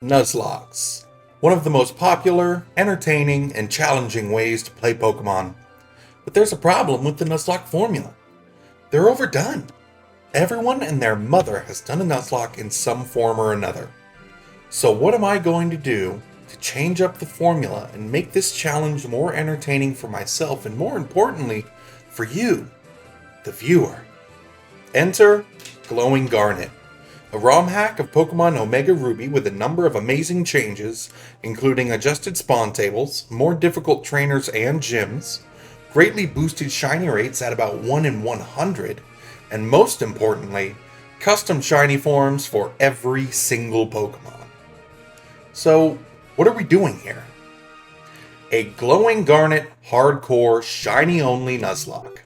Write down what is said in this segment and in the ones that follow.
Nuzlocke. One of the most popular, entertaining, and challenging ways to play Pokemon. But there's a problem with the Nuzlocke formula. They're overdone. Everyone and their mother has done a Nuzlocke in some form or another. So what am I going to do to change up the formula and make this challenge more entertaining for myself and more importantly, for you, the viewer? Enter Glowing Garnet, a ROM hack of Pokemon Omega Ruby with a number of amazing changes, including adjusted spawn tables, more difficult trainers and gyms, greatly boosted shiny rates at about 1 in 100, and most importantly, custom shiny forms for every single Pokemon. So, what are we doing here? A Glowing Garnet hardcore shiny only Nuzlocke.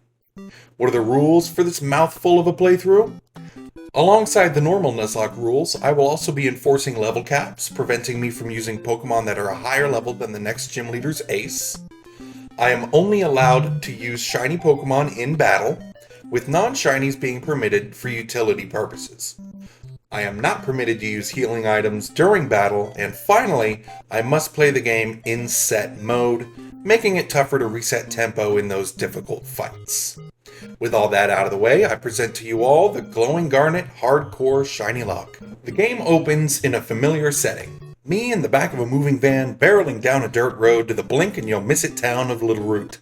What are the rules for this mouthful of a playthrough? Alongside the normal Nuzlocke rules, I will also be enforcing level caps, preventing me from using Pokemon that are a higher level than the next gym leader's ace. I am only allowed to use shiny Pokemon in battle, with non-shinies being permitted for utility purposes. I am not permitted to use healing items during battle, and finally, I must play the game in set mode, making it tougher to reset tempo in those difficult fights. With all that out of the way, I present to you all the Glowing Garnet Hardcore Shiny Lock. The game opens in a familiar setting. Me in the back of a moving van barreling down a dirt road to the blink and you'll miss it town of Little Root.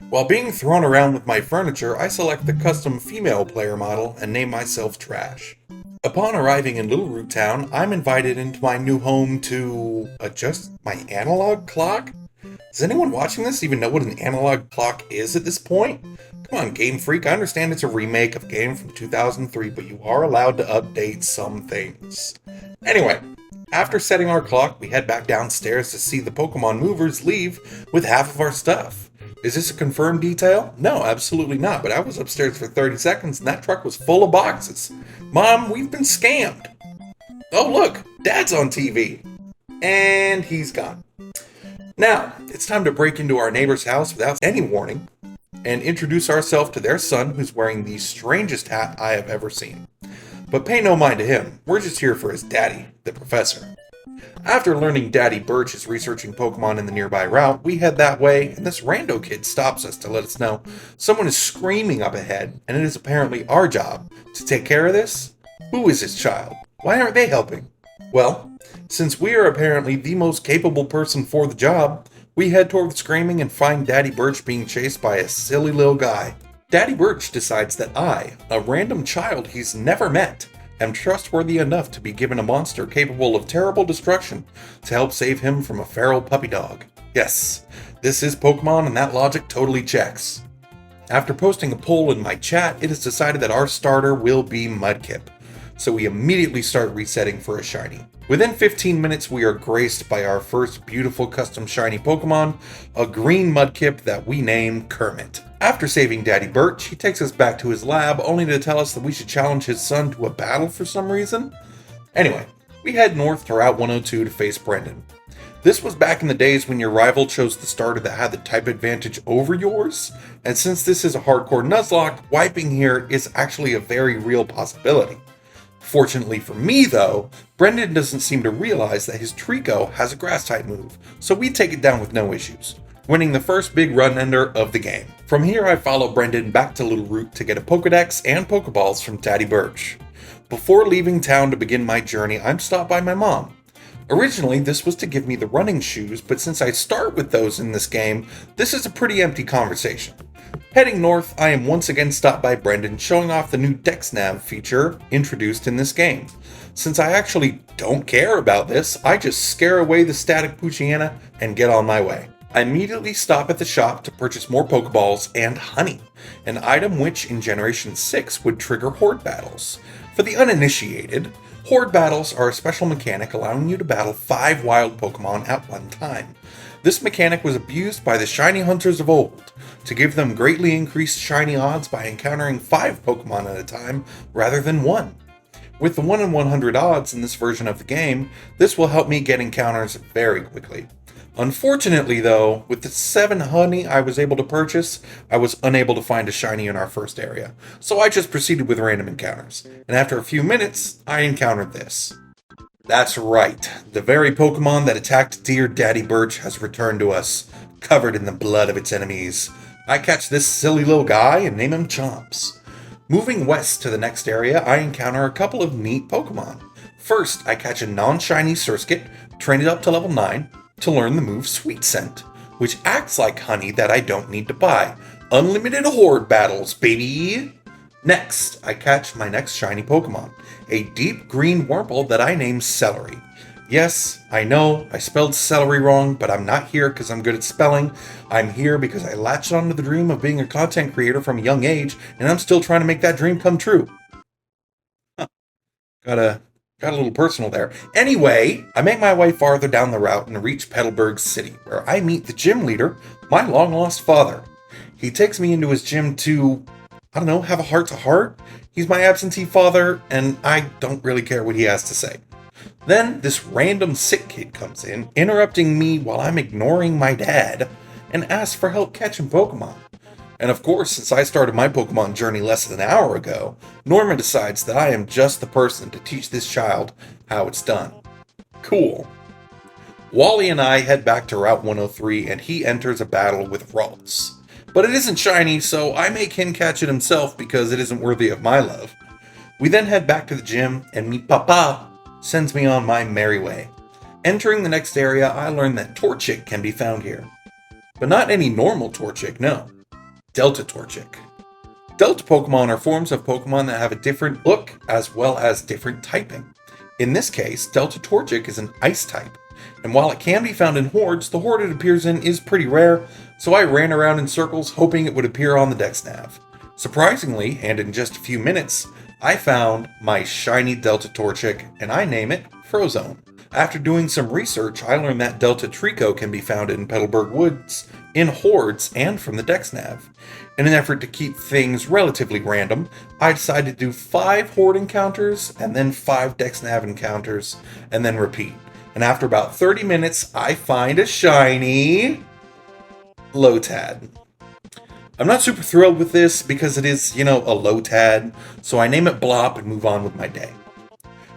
While being thrown around with my furniture, I select the custom female player model and name myself Trash. Upon arriving in Little Root Town, I'm invited into my new home to adjust my analog clock? Does anyone watching this even know what an analog clock is at this point? Come on, Game Freak, I understand it's a remake of a game from 2003, but you are allowed to update some things. Anyway, after setting our clock, we head back downstairs to see the Pokemon movers leave with half of our stuff. Is this a confirmed detail? No, absolutely not, but I was upstairs for 30 seconds and that truck was full of boxes. Mom, we've been scammed. Oh look, Dad's on TV. And he's gone. Now, it's time to break into our neighbor's house without any warning and introduce ourselves to their son who's wearing the strangest hat I have ever seen. But pay no mind to him, we're just here for his daddy, the professor. After learning Daddy Birch is researching Pokemon in the nearby route, we head that way, and this rando kid stops us to let us know someone is screaming up ahead, and it is apparently our job to take care of this? Who is this child? Why aren't they helping? Well, since we are apparently the most capable person for the job, we head toward the screaming and find Daddy Birch being chased by a silly little guy. Daddy Birch decides that I, a random child he's never met, am trustworthy enough to be given a monster capable of terrible destruction to help save him from a feral puppy dog. Yes, this is Pokemon and that logic totally checks. After posting a poll in my chat, it is decided that our starter will be Mudkip, so we immediately start resetting for a shiny. Within 15 minutes, we are graced by our first beautiful custom shiny Pokemon, a green Mudkip that we name Kermit. After saving Daddy Birch, he takes us back to his lab, only to tell us that we should challenge his son to a battle for some reason. Anyway, we head north to Route 102 to face Brendan. This was back in the days when your rival chose the starter that had the type advantage over yours, and since this is a hardcore Nuzlocke, wiping here is actually a very real possibility. Fortunately for me, though, Brendan doesn't seem to realize that his Trico has a Grass-type move, so we take it down with no issues, winning the first big run-ender of the game. From here, I follow Brendan back to Little Root to get a Pokedex and Pokeballs from Daddy Birch. Before leaving town to begin my journey, I'm stopped by my mom. Originally, this was to give me the running shoes, but since I start with those in this game, this is a pretty empty conversation. Heading north, I am once again stopped by Brendan showing off the new DexNav feature introduced in this game. Since I actually don't care about this, I just scare away the static Poochyena and get on my way. I immediately stop at the shop to purchase more Pokeballs and honey, an item which in Generation 6 would trigger Horde battles. For the uninitiated, Horde battles are a special mechanic allowing you to battle 5 wild Pokemon at one time. This mechanic was abused by the shiny hunters of old to give them greatly increased shiny odds by encountering 5 Pokemon at a time rather than 1. With the 1 in 100 odds in this version of the game, this will help me get encounters very quickly. Unfortunately though, with the 7 honey I was able to purchase, I was unable to find a shiny in our first area, so I just proceeded with random encounters, and after a few minutes, I encountered this. That's right. The very Pokemon that attacked dear Daddy Birch has returned to us, covered in the blood of its enemies. I catch this silly little guy and name him Chomps. Moving west to the next area, I encounter a couple of neat Pokemon. First, I catch a non-shiny Surskit, train it up to level 9, to learn the move Sweet Scent, which acts like honey that I don't need to buy. Unlimited horde battles, baby! Next, I catch my next shiny Pokemon, a deep green Wurmple that I name Celery. Yes, I know, I spelled celery wrong, but I'm not here because I'm good at spelling. I'm here because I latched onto the dream of being a content creator from a young age, and I'm still trying to make that dream come true. Huh. Got a little personal there. Anyway, I make my way farther down the route and reach Petalburg City, where I meet the gym leader, my long-lost father. He takes me into his gym to, I don't know, have a heart-to-heart. He's my absentee father, and I don't really care what he has to say. Then this random sick kid comes in, interrupting me while I'm ignoring my dad, and asks for help catching Pokemon. And of course, since I started my Pokemon journey less than an hour ago, Norman decides that I am just the person to teach this child how it's done. Cool. Wally and I head back to Route 103 and he enters a battle with Ralts. But it isn't shiny, so I make him catch it himself because it isn't worthy of my love. We then head back to the gym and mi papa sends me on my merry way. Entering the next area, I learn that Torchic can be found here. But not any normal Torchic, no. Delta Torchic. Delta Pokemon are forms of Pokemon that have a different look as well as different typing. In this case, Delta Torchic is an ice type, and while it can be found in hordes, the horde it appears in is pretty rare, so I ran around in circles hoping it would appear on the dex nav. Surprisingly, and in just a few minutes, I found my shiny Delta Torchic, and I name it Frozone. After doing some research, I learned that Delta Trico can be found in Petalburg Woods, in hordes, and from the dex nav. In an effort to keep things relatively random, I decided to do 5 horde encounters, and then 5 dex nav encounters, and then repeat. And after about 30 minutes, I find a shiny Lotad. I'm not super thrilled with this because it is, a Lotad, so I name it Blop and move on with my day.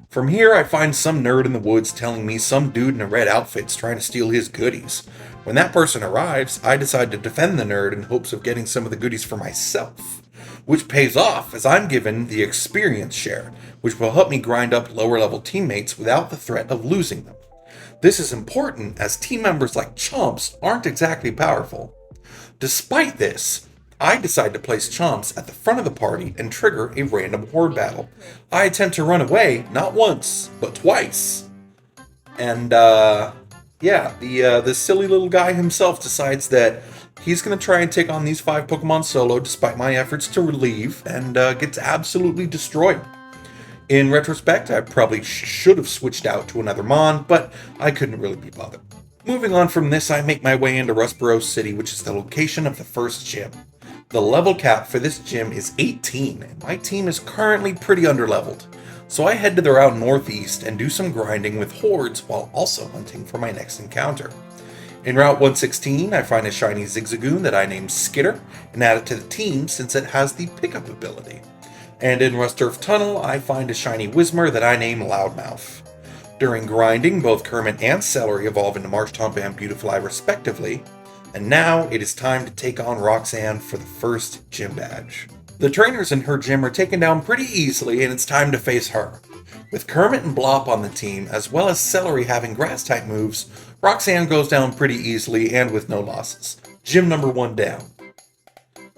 From here, I find some nerd in the woods telling me some dude in a red outfit's trying to steal his goodies. When that person arrives, I decide to defend the nerd in hopes of getting some of the goodies for myself, which pays off as I'm given the experience share, which will help me grind up lower level teammates without the threat of losing them. This is important as team members like Chomps aren't exactly powerful. Despite this, I decide to place Chomps at the front of the party and trigger a random horde battle. I attempt to run away, not once, but twice. And, the silly little guy himself decides that he's going to try and take on these 5 Pokemon solo despite my efforts to relieve, and gets absolutely destroyed. In retrospect, I probably should have switched out to another Mon, but I couldn't really be bothered. Moving on from this, I make my way into Rustboro City, which is the location of the first gym. The level cap for this gym is 18, and my team is currently pretty underleveled. So I head to the route northeast and do some grinding with hordes while also hunting for my next encounter. In Route 116, I find a shiny Zigzagoon that I name Skitter and add it to the team since it has the pickup ability. And in Rusturf Tunnel, I find a shiny Whismur that I name Loudmouth. During grinding, both Kermit and Celery evolve into Marshtomp and Beautifly respectively, and now it is time to take on Roxanne for the first gym badge. The trainers in her gym are taken down pretty easily and it's time to face her. With Kermit and Blop on the team, as well as Celery having grass-type moves, Roxanne goes down pretty easily and with no losses. Gym number 1 down.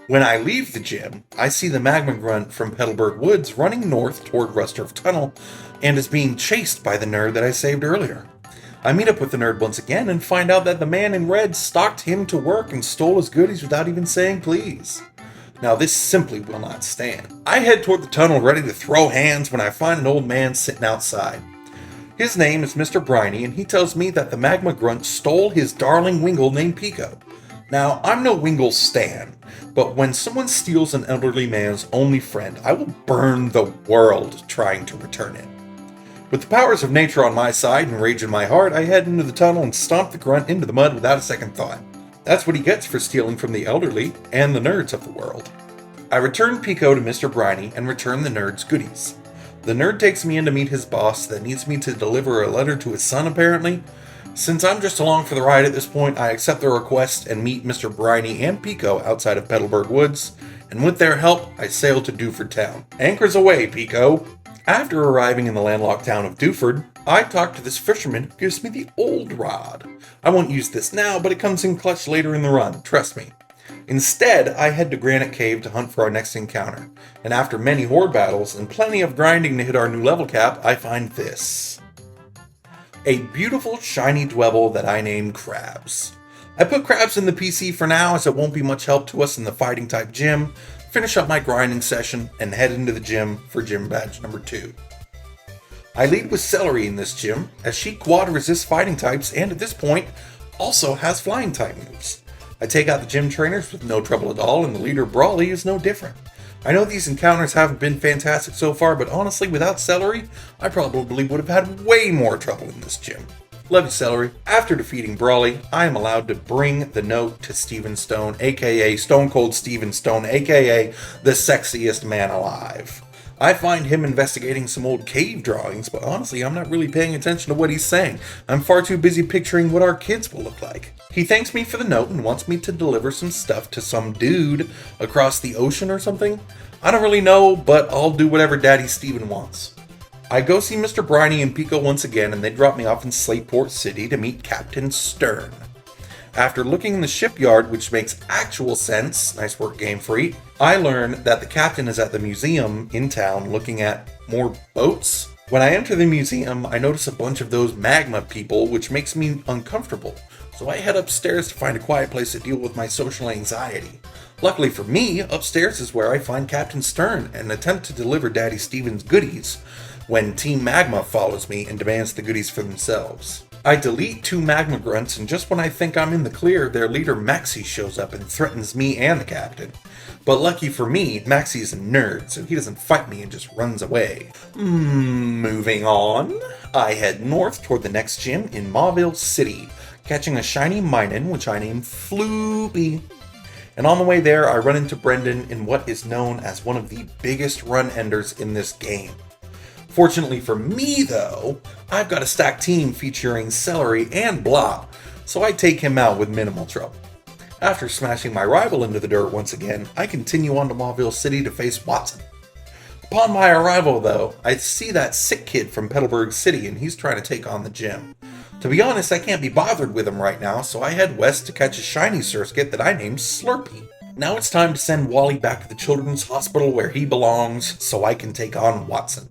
When I leave the gym, I see the Magma Grunt from Petalburg Woods running north toward Rusturf Tunnel and is being chased by the nerd that I saved earlier. I meet up with the nerd once again and find out that the man in red stalked him to work and stole his goodies without even saying please. Now this simply will not stand. I head toward the tunnel ready to throw hands when I find an old man sitting outside. His name is Mr. Briny and he tells me that the Magma Grunt stole his darling Wingull named Pico. Now, I'm no Wingull stan, but when someone steals an elderly man's only friend, I will burn the world trying to return it. With the powers of nature on my side and rage in my heart, I head into the tunnel and stomp the grunt into the mud without a second thought. That's what he gets for stealing from the elderly and the nerds of the world. I return Pico to Mr. Briny and return the nerds' goodies. The nerd takes me in to meet his boss that needs me to deliver a letter to his son, apparently. Since I'm just along for the ride at this point, I accept the request and meet Mr. Briney and Pico outside of Petalburg Woods, and with their help, I sail to Dewford Town. Anchors away, Pico! After arriving in the landlocked town of Dewford, I talk to this fisherman who gives me the old rod. I won't use this now, but it comes in clutch later in the run, trust me. Instead, I head to Granite Cave to hunt for our next encounter, and after many horde battles and plenty of grinding to hit our new level cap, I find this. A beautiful shiny dwebble that I name Crabs. I put Crabs in the PC for now as it won't be much help to us in the fighting type gym, finish up my grinding session, and head into the gym for gym badge number 2. I lead with Celery in this gym, as she quad resists fighting types and at this point also has flying type moves. I take out the gym trainers with no trouble at all, and the leader Brawly is no different. I know these encounters haven't been fantastic so far, but honestly without Celery, I probably would have had way more trouble in this gym. Love you, Celery. After defeating Brawly, I am allowed to bring the note to Steven Stone, aka Stone Cold Steven Stone, aka the sexiest man alive. I find him investigating some old cave drawings, but honestly, I'm not really paying attention to what he's saying. I'm far too busy picturing what our kids will look like. He thanks me for the note and wants me to deliver some stuff to some dude across the ocean or something. I don't really know, but I'll do whatever Daddy Steven wants. I go see Mr. Briney and Pico once again, and they drop me off in Slateport City to meet Captain Stern. After looking in the shipyard, which makes actual sense, nice work Game Freak, I learn that the captain is at the museum in town looking at more boats. When I enter the museum, I notice a bunch of those magma people, which makes me uncomfortable, so I head upstairs to find a quiet place to deal with my social anxiety. Luckily for me, upstairs is where I find Captain Stern and attempt to deliver Daddy Steven's goodies, when Team Magma follows me and demands the goodies for themselves. I delete 2 magma grunts, and just when I think I'm in the clear, their leader Maxie shows up and threatens me and the captain. But lucky for me, Maxie is a nerd, so he doesn't fight me and just runs away. Moving on, I head north toward the next gym in Mauville City, catching a shiny Minun, which I name Floopy. And on the way there, I run into Brendan in what is known as one of the biggest run enders in this game. Fortunately for me, though, I've got a stacked team featuring Celery and Blop, so I take him out with minimal trouble. After smashing my rival into the dirt once again, I continue on to Mauville City to face Watson. Upon my arrival, though, I see that sick kid from Petalburg City, and he's trying to take on the gym. To be honest, I can't be bothered with him right now, so I head west to catch a shiny Surskit that I named Slurpee. Now it's time to send Wally back to the Children's Hospital where he belongs, so I can take on Watson.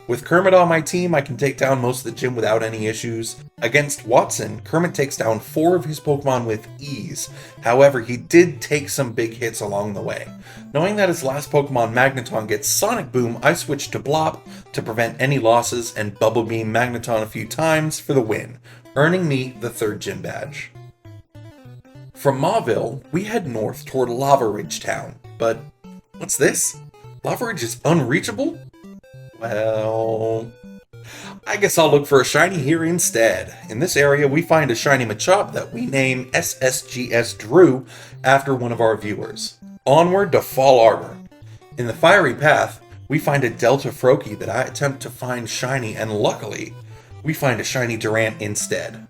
With Kermit on my team, I can take down most of the gym without any issues. Against Watson, Kermit takes down 4 of his Pokemon with ease. However, he did take some big hits along the way. Knowing that his last Pokemon Magneton gets Sonic Boom, I switch to Blop to prevent any losses and Bubble Beam Magneton a few times for the win, earning me the 3rd gym badge. From Mauville, we head north toward Lava Ridge Town, but what's this? Lava Ridge is unreachable? Well, I guess I'll look for a shiny here instead. In this area, we find a shiny Machop that we name SSGS Drew after one of our viewers. Onward to Fall Arbor. In the Fiery Path, we find a Delta Froakie that I attempt to find shiny, and luckily, we find a shiny Durant instead.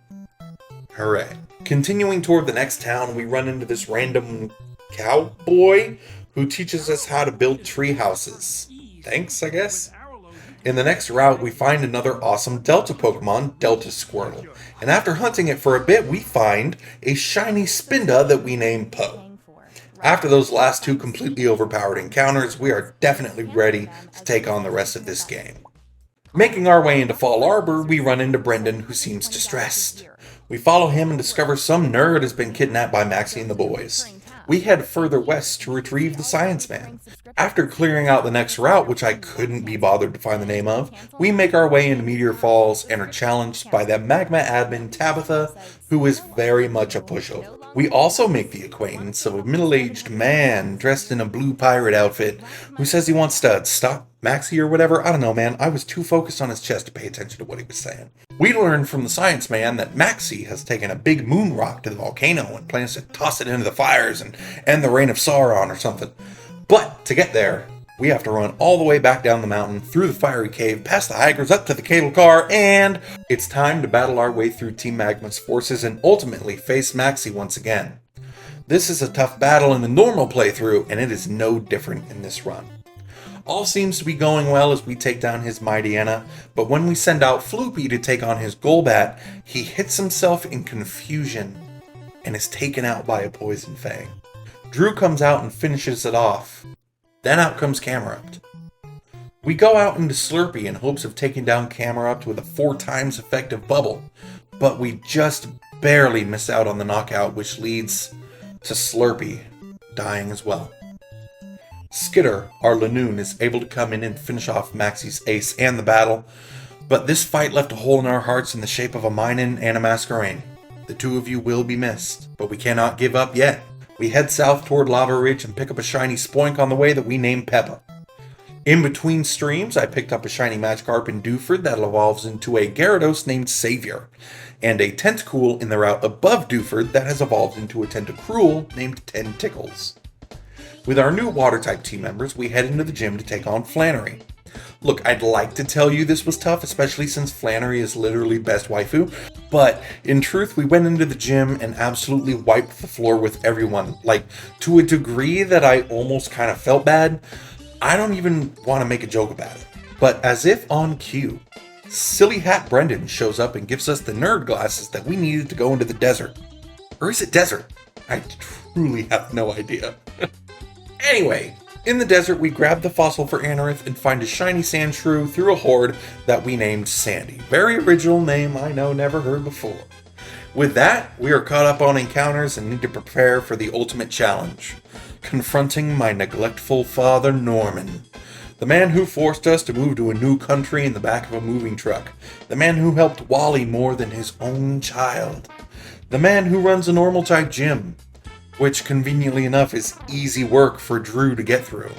Hooray. Continuing toward the next town, we run into this random cowboy who teaches us how to build tree houses. Thanks, I guess? In the next route, we find another awesome Delta Pokemon, Delta Squirtle. And after hunting it for a bit, we find a shiny Spinda that we name Poe. After those last 2 completely overpowered encounters, we are definitely ready to take on the rest of this game. Making our way into Fall Arbor, we run into Brendan, who seems distressed. We follow him and discover some nerd has been kidnapped by Maxie and the boys. We head further west to retrieve the Science Man. After clearing out the next route, which I couldn't be bothered to find the name of, we make our way into Meteor Falls and are challenged by the Magma admin Tabitha, who is very much a pushover. We also make the acquaintance of a middle-aged man dressed in a blue pirate outfit who says he wants to stop Maxie or whatever. I don't know, man. I was too focused on his chest to pay attention to what he was saying. We learn from the Science Man that Maxie has taken a big moon rock to the volcano and plans to toss it into the fires and end the reign of Sauron or something. But to get there, We have to run all the way back down the mountain, through the fiery cave, past the hikers, up to the cable car, and it's time to battle our way through Team Magma's forces and ultimately face Maxie once again. This is a tough battle in a normal playthrough, and it is no different in this run. All seems to be going well as we take down his Mightyena, but when we send out Floopy to take on his Golbat, he hits himself in confusion and is taken out by a Poison Fang. Drew comes out and finishes it off. Then out comes Camerupt. We go out into Slurpee in hopes of taking down Camerupt with a 4 times effective bubble, but we just barely miss out on the knockout, which leads to Slurpee dying as well. Skitter, our Lanoon, is able to come in and finish off Maxie's ace and the battle, but this fight left a hole in our hearts in the shape of a Minun and a Masquerain. The two of you will be missed, but we cannot give up yet. We head south toward Lava Ridge and pick up a shiny Spoink on the way that we name Peppa. In between streams, I picked up a shiny Magikarp in Dewford that evolves into a Gyarados named Savior, and a Tentacool in the route above Dewford that has evolved into a Tentacruel named Tentickles. With our new Water-type team members, we head into the gym to take on Flannery. Look, I'd like to tell you this was tough, especially since Flannery is literally best waifu, but in truth, we went into the gym and absolutely wiped the floor with everyone, like, to a degree that I almost kind of felt bad. I don't even want to make a joke about it. But as if on cue, Silly Hat Brendan shows up and gives us the nerd glasses that we needed to go into the desert. Or is it desert? I truly have no idea. Anyway, in the desert we grab the fossil for Anorith and find a shiny Sandshrew through a horde that we named Sandy. Very original name, I know, never heard before. With that, we are caught up on encounters and need to prepare for the ultimate challenge. Confronting my neglectful father Norman. The man who forced us to move to a new country in the back of a moving truck. The man who helped Wally more than his own child. The man who runs a normal type gym, which conveniently enough is easy work for Drew to get through.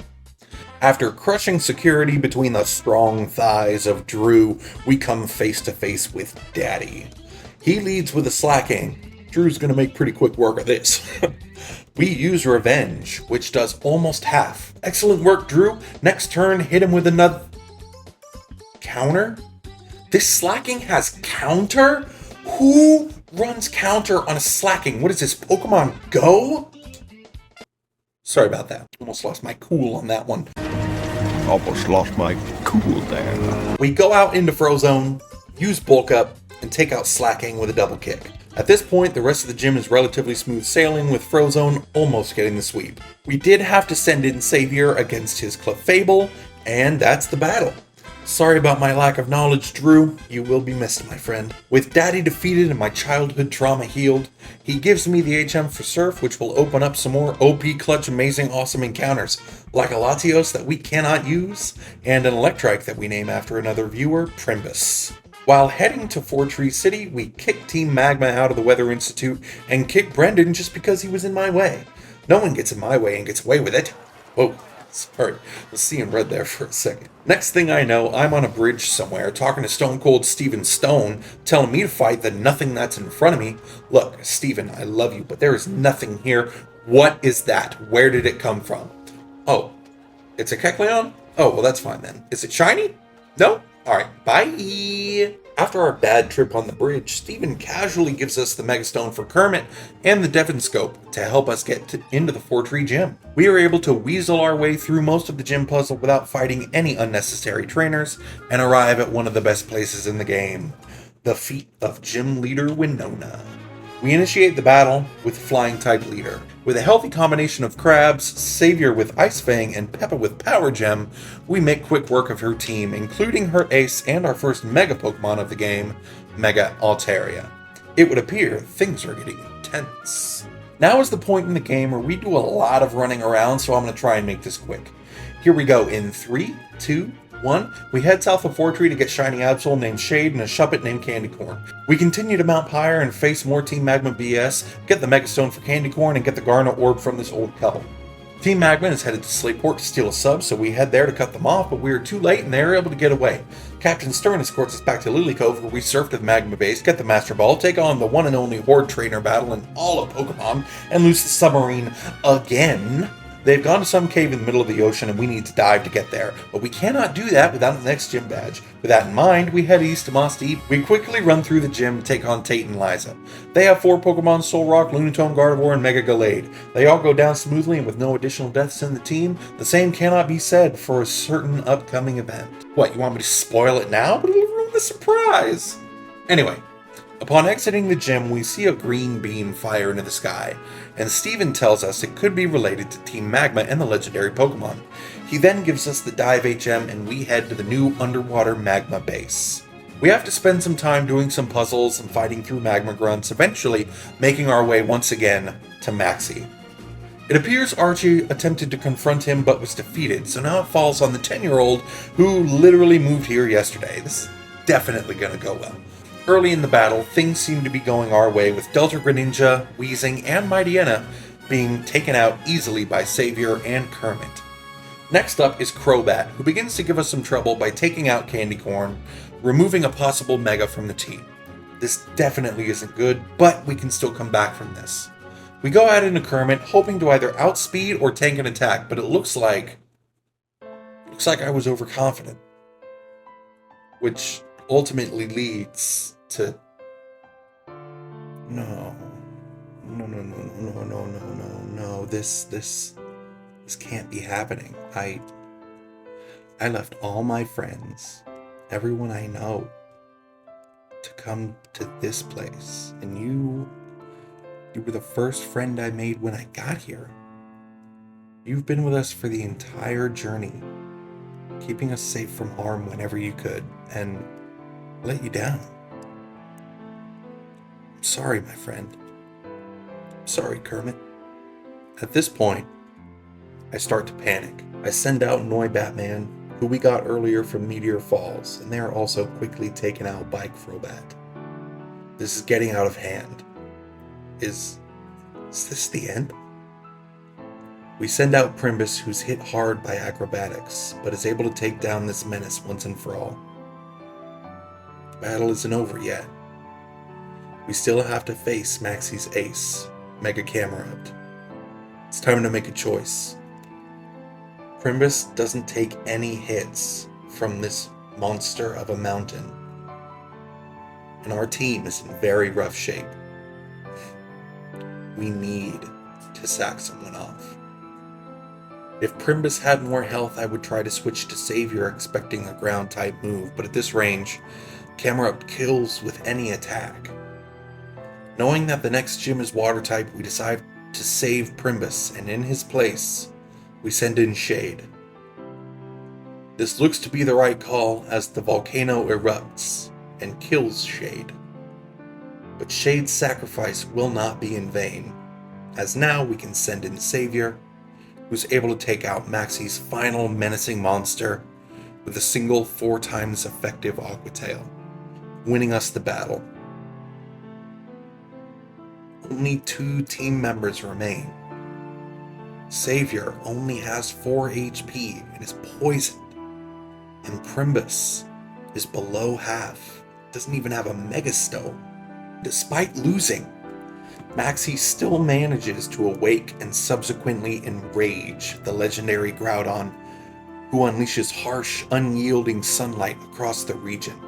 After crushing security between the strong thighs of Drew, we come face to face with Daddy. He leads with a slacking. Drew's gonna make pretty quick work of this. We use Revenge, which does almost half. Excellent work, Drew. Next turn, hit him with another... Counter? This slacking has counter? Who runs counter on a slacking? What is this, Pokemon Go? Sorry about that. Almost lost my cool on that one. Almost lost my cool there. We go out into Frozone, use Bulk Up, and take out slacking with a double kick. At this point, the rest of the gym is relatively smooth sailing, with Frozone almost getting the sweep. We did have to send in Savior against his Clefable, and that's the battle. Sorry about my lack of knowledge, Drew. You will be missed, my friend. With Daddy defeated and my childhood trauma healed, he gives me the HM for Surf, which will open up some more OP clutch amazing awesome encounters, like a Latios that we cannot use, and an Electrike that we name after another viewer, Primbus. While heading to Four Tree City, we kick Team Magma out of the Weather Institute and kick Brendan just because he was in my way. No one gets in my way and gets away with it. Whoa, sorry, was seeing red there for a second. Next thing I know, I'm on a bridge somewhere talking to Stone Cold Steven Stone, telling me to fight the nothing that's in front of me. Look, Steven, I love you, but there is nothing here. What is that? Where did it come from? Oh, it's a Kecleon? Oh, well that's fine then. Is it shiny? No? Alright, bye! After our bad trip on the bridge, Steven casually gives us the Megastone for Kermit and the Devon Scope to help us get into the Four Tree Gym. We are able to weasel our way through most of the gym puzzle without fighting any unnecessary trainers and arrive at one of the best places in the game, the feet of Gym Leader Winona. We initiate the battle with Flying type leader. With a healthy combination of Crabs, Savior with Ice Fang, and Peppa with Power Gem, we make quick work of her team, including her ace and our first Mega Pokemon of the game, Mega Altaria. It would appear things are getting intense. Now is the point in the game where we do a lot of running around, so I'm going to try and make this quick. Here we go in 3, 2, 1. We head south of Four Tree to get Shiny Absol named Shade and a Shuppet named Candy Corn. We continue to mount higher and face more Team Magma BS, get the Megastone for Candy Corn, and get the Garnet Orb from this old couple. Team Magma is headed to Slateport to steal a sub, so we head there to cut them off, but we are too late and they are able to get away. Captain Stern escorts us back to Lily Cove, where we surf to the Magma base, get the Master Ball, take on the one and only Horde Trainer battle in all of Pokemon, and lose the submarine again. They've gone to some cave in the middle of the ocean and we need to dive to get there, but we cannot do that without the next gym badge. With that in mind, we head east to Moss Deep. We quickly run through the gym to take on Tate and Liza. They have 4 Pokemon: Solrock, Lunatone, Gardevoir, and Mega Gallade. They all go down smoothly and with no additional deaths in the team. The same cannot be said for a certain upcoming event. What, you want me to spoil it now? But it'll ruin the surprise! Anyway, upon exiting the gym, we see a green beam fire into the sky, and Steven tells us it could be related to Team Magma and the legendary Pokemon. He then gives us the Dive HM and we head to the new underwater Magma base. We have to spend some time doing some puzzles and fighting through Magma grunts, eventually making our way once again to Maxie. It appears Archie attempted to confront him but was defeated, so now it falls on the 10-year-old who literally moved here yesterday. This is definitely gonna go well. Early in the battle, things seem to be going our way with Delta Greninja, Weezing, and Mightyena being taken out easily by Savior and Kermit. Next up is Crobat, who begins to give us some trouble by taking out Candy Corn, removing a possible Mega from the team. This definitely isn't good, but we can still come back from this. We go out into Kermit, hoping to either outspeed or tank an attack, but it looks like I was overconfident, which ultimately leads to no, this can't be happening. I left all my friends, everyone I know, to come to this place, and you were the first friend I made when I got here. You've been with us for the entire journey, keeping us safe from harm whenever you could, and I let you down. I'm sorry, my friend. I'm sorry, Kermit. At this point, I start to panic. I send out Noi Batman, who we got earlier from Meteor Falls, and they are also quickly taken out by Crobat. This is getting out of hand. Is this the end? We send out Primbus, who's hit hard by acrobatics, but is able to take down this menace once and for all. The battle isn't over yet. We still have to face Maxie's ace, Mega Camerupt. It's time to make a choice. Primbus doesn't take any hits from this monster of a mountain, and our team is in very rough shape. We need to sack someone off. If Primbus had more health, I would try to switch to Savior, expecting a ground-type move, but at this range, Camerupt kills with any attack. Knowing that the next gym is Water-type, we decide to save Primbus, and in his place, we send in Shade. This looks to be the right call as the volcano erupts and kills Shade. But Shade's sacrifice will not be in vain, as now we can send in Savior, who's able to take out Maxie's final menacing monster with a single 4 times effective Aqua Tail, winning us the battle. Only 2 team members remain. Savior only has 4 HP and is poisoned, and Primbus is below half, doesn't even have a Mega Stone. Despite losing, Maxie still manages to awake and subsequently enrage the legendary Groudon, who unleashes harsh, unyielding sunlight across the region,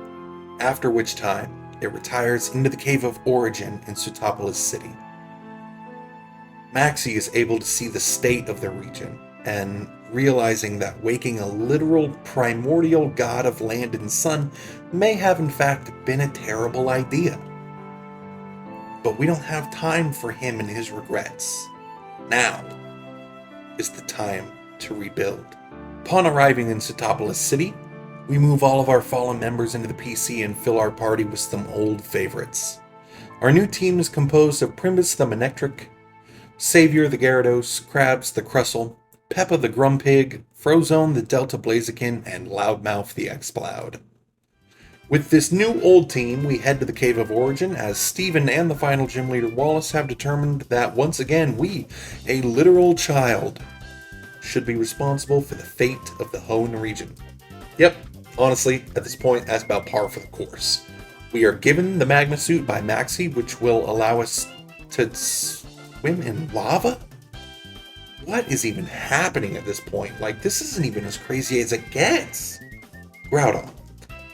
after which time it retires into the Cave of Origin in Sootopolis City. Maxie is able to see the state of the region, and realizing that waking a literal primordial god of land and sun may have in fact been a terrible idea. But we don't have time for him and his regrets. Now is the time to rebuild. Upon arriving in Sootopolis City, we move all of our fallen members into the PC and fill our party with some old favorites. Our new team is composed of Primbus the Manectric, Savior the Gyarados, Krabs the Crustle, Peppa the Grumpig, Frozone the Delta Blaziken, and Loudmouth the Exploud. With this new old team, we head to the Cave of Origin as Steven and the final gym leader Wallace have determined that once again we, a literal child, should be responsible for the fate of the Hoenn region. Yep, honestly, at this point, that's about par for the course. We are given the Magma Suit by Maxie, which will allow us to swim in lava? what is even happening at this point? Like, this isn't even as crazy as it gets. Groudon,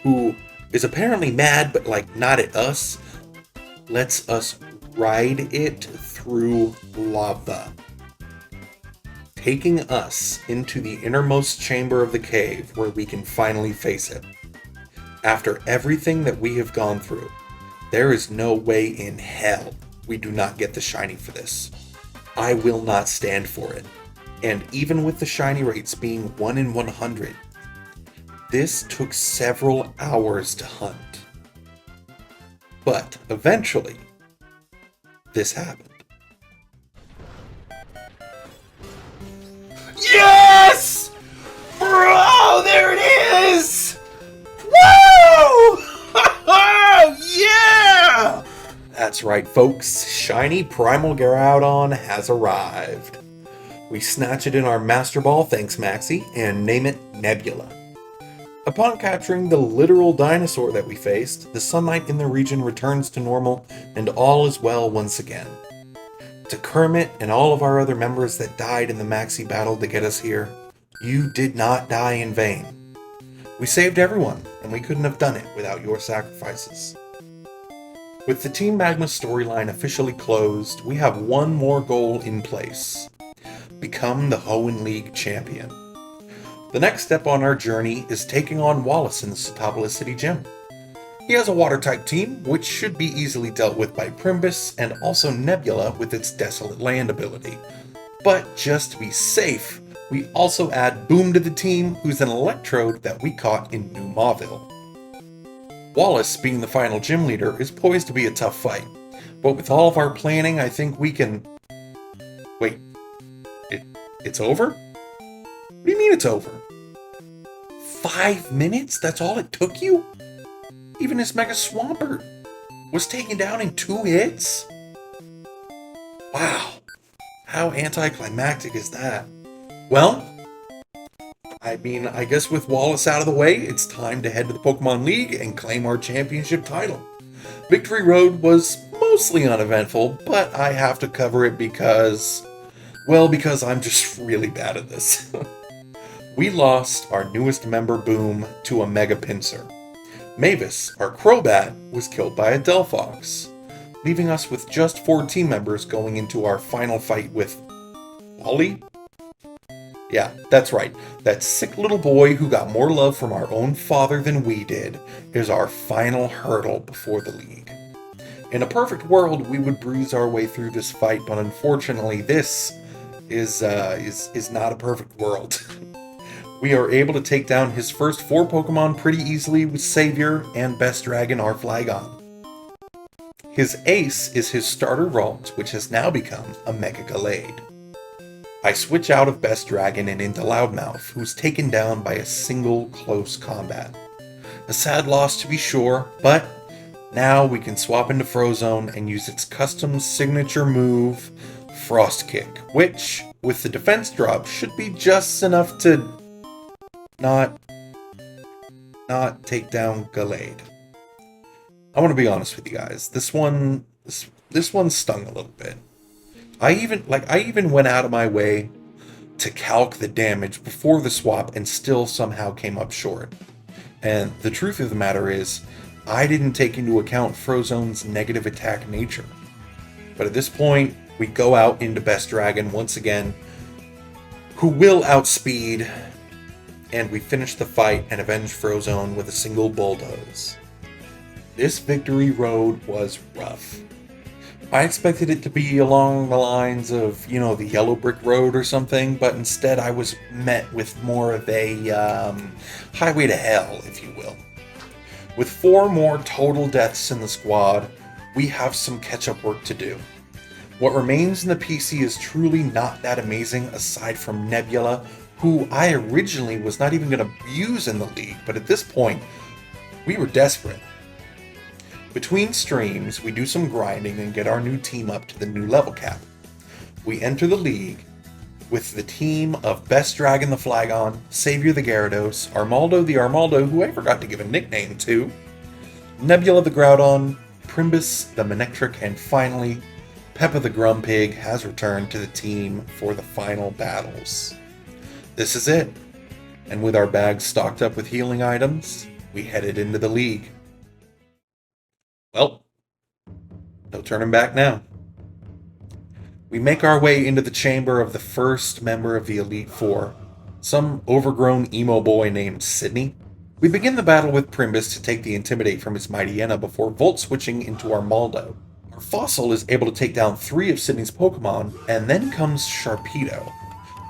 who is apparently mad, but like not at us, lets us ride it through lava, taking us into the innermost chamber of the cave where we can finally face it. After everything that we have gone through, there is no way in hell we do not get the shiny for this. I will not stand for it. And even with the shiny rates being 1 in 100, this took several hours to hunt. But eventually, this happened. Yes! Bro, there it is! Woo! Yeah! That's right, folks. Shiny Primal Groudon has arrived. We snatch it in our Master Ball, thanks Maxie, and name it Nebula. Upon capturing the literal dinosaur that we faced, the sunlight in the region returns to normal, and all is well once again. To Kermit and all of our other members that died in the Maxie battle to get us here, you did not die in vain. We saved everyone, and we couldn't have done it without your sacrifices. With the Team Magma storyline officially closed, we have one more goal in place. Become the Hoenn League champion. The next step on our journey is taking on Wallace in the Sotopolis City Gym. He has a water-type team, which should be easily dealt with by Primbus, and also Nebula with its Desolate Land ability. But just to be safe, we also add Boom to the team, who's an Electrode that we caught in New Mauville. Wallace, being the final gym leader, is poised to be a tough fight, but with all of our planning, I think we can... Wait, it's over? What do you mean it's over? 5 minutes? That's all it took you? Even his Mega Swampert was taken down in 2 hits? Wow, how anticlimactic is that? Well, I mean, I guess with Wallace out of the way, it's time to head to the Pokemon League and claim our championship title. Victory Road was mostly uneventful, but I have to cover it because I'm just really bad at this. We lost our newest member, Boom, to a Mega Pinsir. Mavis, our Crobat, was killed by a Delphox, leaving us with just 4 team members going into our final fight with Wally? Yeah, that's right. That sick little boy who got more love from our own father than we did is our final hurdle before the league. In a perfect world, we would breeze our way through this fight, but unfortunately, this is not a perfect world. We are able to take down his first 4 Pokemon pretty easily with Savior and Best Dragon, our Flygon. His ace is his starter Ralt, which has now become a Mega Gallade. I switch out of Best Dragon and into Loudmouth, who's taken down by a single close combat. A sad loss to be sure, but now we can swap into Frozone and use its custom signature move, Frost Kick, which, with the defense drop, should be just enough to not take down Gallade. I want to be honest with you guys. This one stung a little bit. I even went out of my way to calc the damage before the swap and still somehow came up short. And the truth of the matter is, I didn't take into account Frozone's negative attack nature. But at this point, we go out into Best Dragon once again, who will outspeed, and we finish the fight and avenge Frozone with a single bulldoze. This victory road was rough. I expected it to be along the lines of, the Yellow Brick Road or something, but instead I was met with more of a highway to hell, if you will. With 4 more total deaths in the squad, we have some catch-up work to do. What remains in the PC is truly not that amazing aside from Nebula, who I originally was not even going to use in the league, but at this point, we were desperate. Between streams, we do some grinding and get our new team up to the new level cap. We enter the league with the team of Best Dragon the Flygon, Savior the Gyarados, Armaldo the Armaldo, who I forgot to give a nickname to, Nebula the Groudon, Primbus the Manectric, and finally, Peppa the Grumpig has returned to the team for the final battles. This is it, and with our bags stocked up with healing items, we headed into the league. Well, no turning back now. We make our way into the chamber of the first member of the Elite Four, some overgrown emo boy named Sydney. We begin the battle with Primbus to take the Intimidate from his Mightyena before Volt switching into our Maldo. Our Fossil is able to take down 3 of Sydney's Pokemon, and then comes Sharpedo.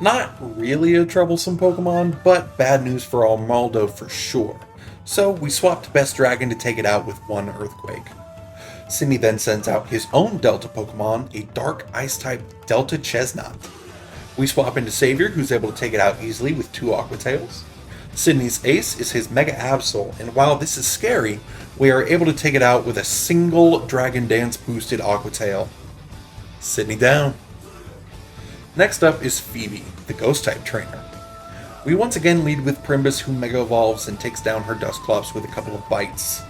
Not really a troublesome Pokemon, but bad news for our Maldo for sure. So we swap to Best Dragon to take it out with 1 Earthquake. Sydney then sends out his own Delta Pokemon, a Dark Ice-type Delta Chestnut. We swap into Savior, who's able to take it out easily with 2 Aqua Tails. Sydney's ace is his Mega Absol, and while this is scary, we are able to take it out with a single Dragon Dance boosted Aqua Tail. Sydney down. Next up is Phoebe, the Ghost-type trainer. We once again lead with Primbus, who Mega Evolves and takes down her Dusclops with a couple of bites.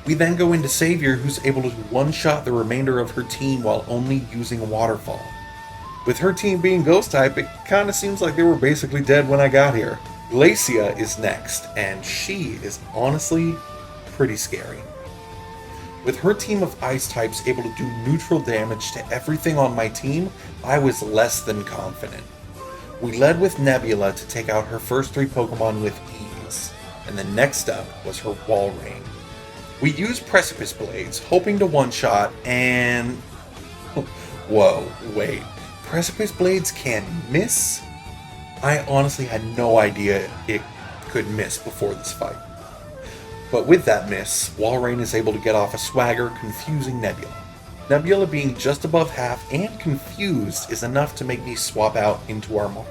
We then go into Savior, who's able to one-shot the remainder of her team while only using Waterfall. With her team being Ghost-type, it kinda seems like they were basically dead when I got here. Glacia is next, and she is honestly pretty scary. With her team of Ice types able to do neutral damage to everything on my team, I was less than confident. We led with Nebula to take out her first 3 Pokemon with ease, and the next up was her Walrein. We used Precipice Blades, hoping to one-shot, and... Whoa, wait. Precipice Blades can miss? I honestly had no idea it could miss before this fight. But with that miss, Walrein is able to get off a swagger, confusing Nebula. Nebula being just above half and confused is enough to make me swap out into our Maldo.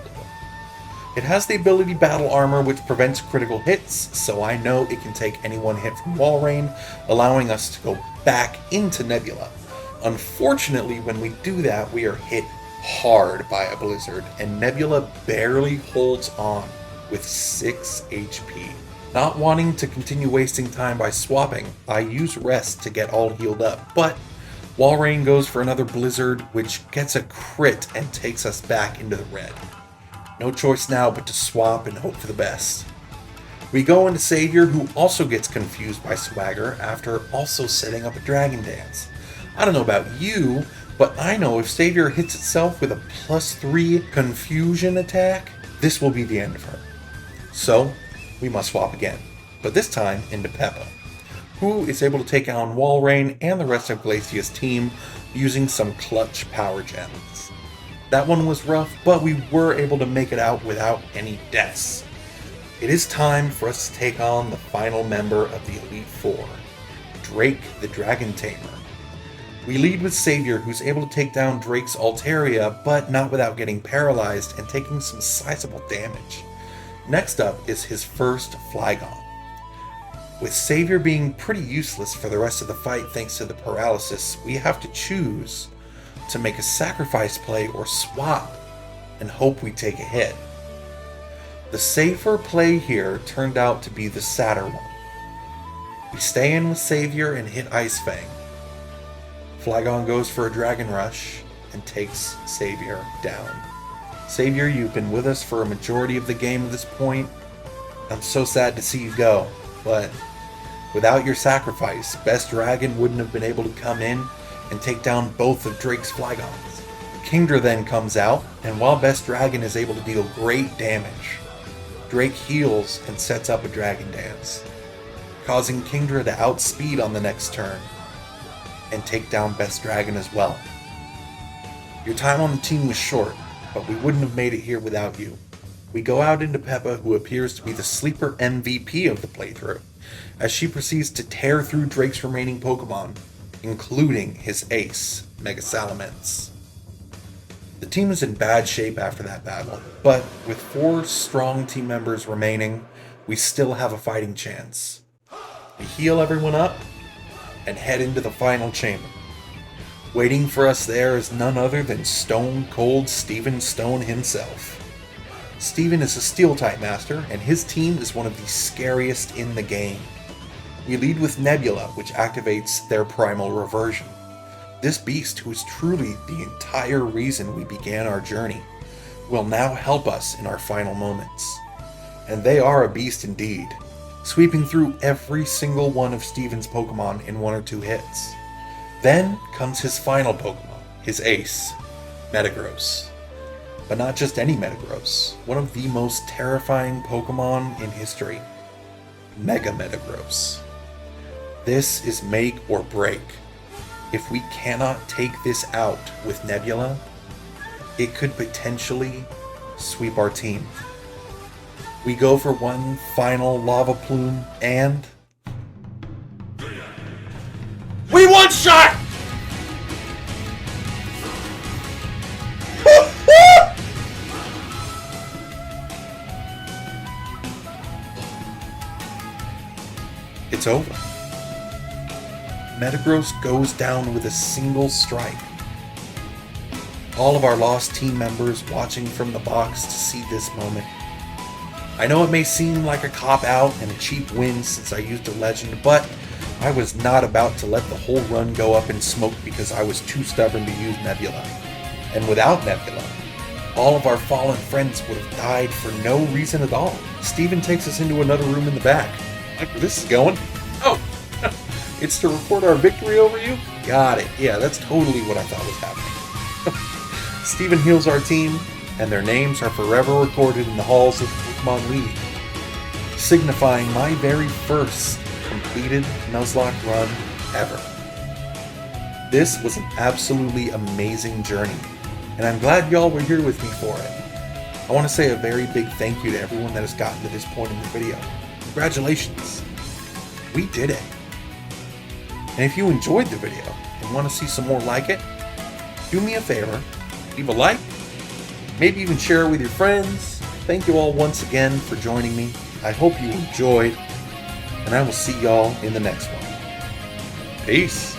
It has the ability Battle Armor, which prevents critical hits, so I know it can take any one hit from Walrein, allowing us to go back into Nebula. Unfortunately, when we do that, we are hit hard by a blizzard, and Nebula barely holds on with 6 HP. Not wanting to continue wasting time by swapping, I use Rest to get all healed up, but Walrein goes for another blizzard, which gets a crit and takes us back into the red. No choice now but to swap and hope for the best. We go into Savior, who also gets confused by Swagger after also setting up a Dragon Dance. I don't know about you, but I know if Savior hits itself with a +3 confusion attack, this will be the end of her. So, we must swap again, but this time into Peppa, who is able to take on Walrein and the rest of Glacia's team using some clutch power gems. That one was rough, but we were able to make it out without any deaths. It is time for us to take on the final member of the Elite Four, Drake the Dragon Tamer. We lead with Savior, who's able to take down Drake's Altaria, but not without getting paralyzed and taking some sizable damage. Next up is his first Flygon. With Savior being pretty useless for the rest of the fight thanks to the paralysis, we have to choose to make a sacrifice play or swap and hope we take a hit. The safer play here turned out to be the sadder one. We stay in with Savior and hit Ice Fang. Flygon goes for a Dragon Rush and takes Savior down. Savior, you've been with us for a majority of the game at this point. I'm so sad to see you go, but without your sacrifice, Best Dragon wouldn't have been able to come in and take down both of Drake's Flygons. Kingdra then comes out, and while Best Dragon is able to deal great damage, Drake heals and sets up a Dragon Dance, causing Kingdra to outspeed on the next turn and take down Best Dragon as well. Your time on the team was short, but we wouldn't have made it here without you. We go out into Peppa, who appears to be the sleeper MVP of the playthrough, as she proceeds to tear through Drake's remaining Pokemon, including his ace, Mega Salamence. The team is in bad shape after that battle, but with 4 strong team members remaining, we still have a fighting chance. We heal everyone up and head into the final chamber. Waiting for us there is none other than Stone Cold Steven Stone himself. Steven is a Steel-type master, and his team is one of the scariest in the game. We lead with Nebula, which activates their Primal Reversion. This beast, who is truly the entire reason we began our journey, will now help us in our final moments. And they are a beast indeed, sweeping through every single one of Steven's Pokemon in 1 or 2 hits. Then comes his final Pokemon, his ace, Metagross. But not just any Metagross, one of the most terrifying Pokemon in history, Mega Metagross. This is make or break. If we cannot take this out with Nebula, it could potentially sweep our team. We go for one final Lava Plume and... we one-shot! It's over. Metagross goes down with a single strike. All of our lost team members watching from the box to see this moment. I know it may seem like a cop-out and a cheap win since I used a legend, but I was not about to let the whole run go up in smoke because I was too stubborn to use Nebula. And without Nebula, all of our fallen friends would have died for no reason at all. Steven takes us into another room in the back. Like where this is going? Oh, it's to report our victory over you? Got it. Yeah, that's totally what I thought was happening. Steven heals our team, and their names are forever recorded in the halls of the Pokemon League, signifying my very first completed Nuzlocke run ever. This was an absolutely amazing journey, and I'm glad y'all were here with me for it. I want to say a very big thank you to everyone that has gotten to this point in the video. Congratulations! We did it! And if you enjoyed the video and want to see some more like it, do me a favor, leave a like, maybe even share it with your friends. Thank you all once again for joining me. I hope you enjoyed, and I will see y'all in the next one. Peace!